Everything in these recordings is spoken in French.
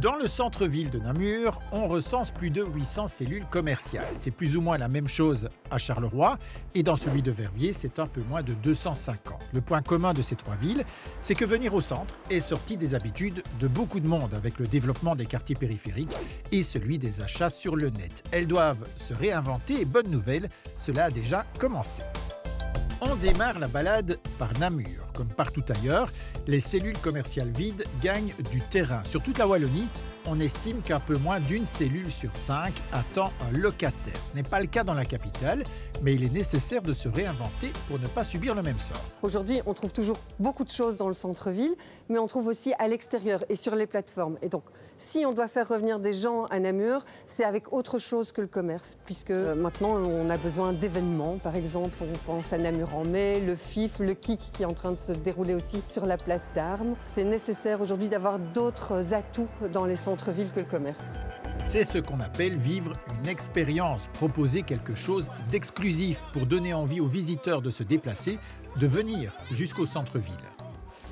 Dans le centre-ville de Namur, on recense plus de 800 cellules commerciales. C'est plus ou moins la même chose à Charleroi et dans celui de Verviers, c'est un peu moins de 250. Le point commun de ces trois villes, c'est que venir au centre est sorti des habitudes de beaucoup de monde avec le développement des quartiers périphériques et celui des achats sur le net. Elles doivent se réinventer et bonne nouvelle, cela a déjà commencé. On démarre la balade par Namur. Comme partout ailleurs, les cellules commerciales vides gagnent du terrain. Sur toute la Wallonie, on estime qu'un peu moins d'une cellule sur 5 attend un locataire. Ce n'est pas le cas dans la capitale, mais il est nécessaire de se réinventer pour ne pas subir le même sort. Aujourd'hui, on trouve toujours beaucoup de choses dans le centre-ville, mais on trouve aussi à l'extérieur et sur les plateformes. Et donc, si on doit faire revenir des gens à Namur, c'est avec autre chose que le commerce, puisque maintenant, on a besoin d'événements. Par exemple, on pense à Namur en mai, le FIF, le KIK qui est en train de se dérouler aussi sur la place d'Armes. C'est nécessaire aujourd'hui d'avoir d'autres atouts dans les centres-villes que le commerce. C'est ce qu'on appelle vivre une expérience, proposer quelque chose d'exclusif pour donner envie aux visiteurs de se déplacer, de venir jusqu'au centre-ville.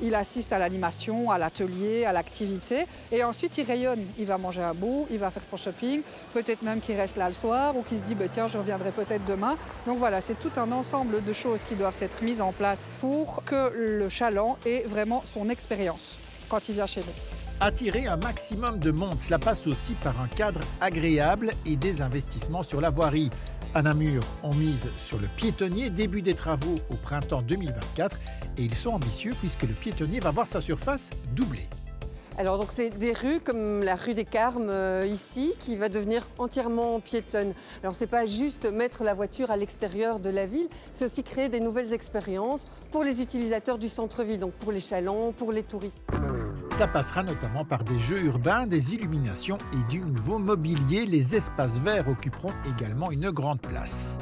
Il assiste à l'animation, à l'atelier, à l'activité et ensuite il rayonne. Il va manger un bout, il va faire son shopping, peut-être même qu'il reste là le soir ou qu'il se dit tiens, je reviendrai peut-être demain. Donc voilà, c'est tout un ensemble de choses qui doivent être mises en place pour que le chaland ait vraiment son expérience quand il vient chez nous. Attirer un maximum de monde, cela passe aussi par un cadre agréable et des investissements sur la voirie. À Namur, on mise sur le piétonnier, début des travaux au printemps 2024 et ils sont ambitieux puisque le piétonnier va voir sa surface doubler. Alors donc c'est des rues comme la rue des Carmes ici qui va devenir entièrement piétonne. Alors c'est pas juste mettre la voiture à l'extérieur de la ville, c'est aussi créer des nouvelles expériences pour les utilisateurs du centre-ville, donc pour les chalands, pour les touristes. Ça passera notamment par des jeux urbains, des illuminations et du nouveau mobilier. Les espaces verts occuperont également une grande place.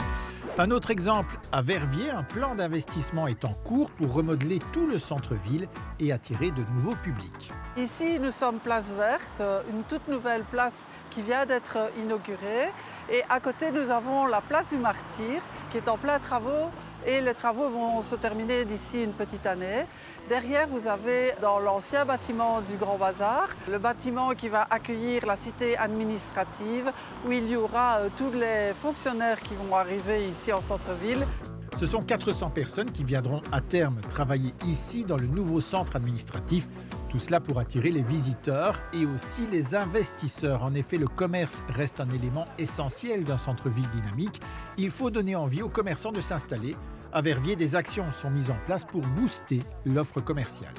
Un autre exemple, à Verviers, un plan d'investissement est en cours pour remodeler tout le centre-ville et attirer de nouveaux publics. Ici, nous sommes place verte, une toute nouvelle place qui vient d'être inaugurée. Et à côté, nous avons la place du Martyr qui est en plein travaux. Et les travaux vont se terminer d'ici une petite année. Derrière, vous avez dans l'ancien bâtiment du Grand Bazar, le bâtiment qui va accueillir la cité administrative, où il y aura tous les fonctionnaires qui vont arriver ici en centre-ville. Ce sont 400 personnes qui viendront à terme travailler ici dans le nouveau centre administratif. Tout cela pour attirer les visiteurs et aussi les investisseurs. En effet, le commerce reste un élément essentiel d'un centre-ville dynamique. Il faut donner envie aux commerçants de s'installer. À Verviers, des actions sont mises en place pour booster l'offre commerciale.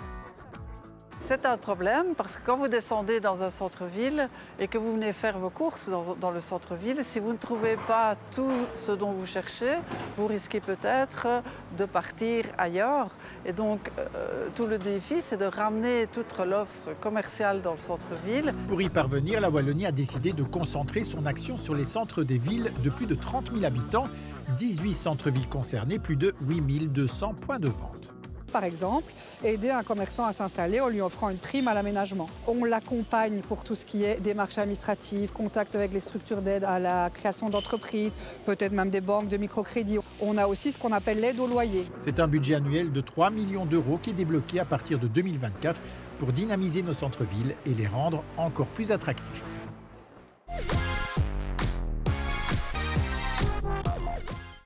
C'est un problème parce que quand vous descendez dans un centre-ville et que vous venez faire vos courses dans le centre-ville, si vous ne trouvez pas tout ce dont vous cherchez, vous risquez peut-être de partir ailleurs. Et donc, tout le défi, c'est de ramener toute l'offre commerciale dans le centre-ville. Pour y parvenir, la Wallonie a décidé de concentrer son action sur les centres des villes de plus de 30 000 habitants, 18 centres-villes concernés, plus de 8 200 points de vente. Par exemple, aider un commerçant à s'installer en lui offrant une prime à l'aménagement. On l'accompagne pour tout ce qui est démarches administratives, contact avec les structures d'aide à la création d'entreprises, peut-être même des banques de microcrédit. On a aussi ce qu'on appelle l'aide au loyer. C'est un budget annuel de 3 millions d'euros qui est débloqué à partir de 2024 pour dynamiser nos centres-villes et les rendre encore plus attractifs.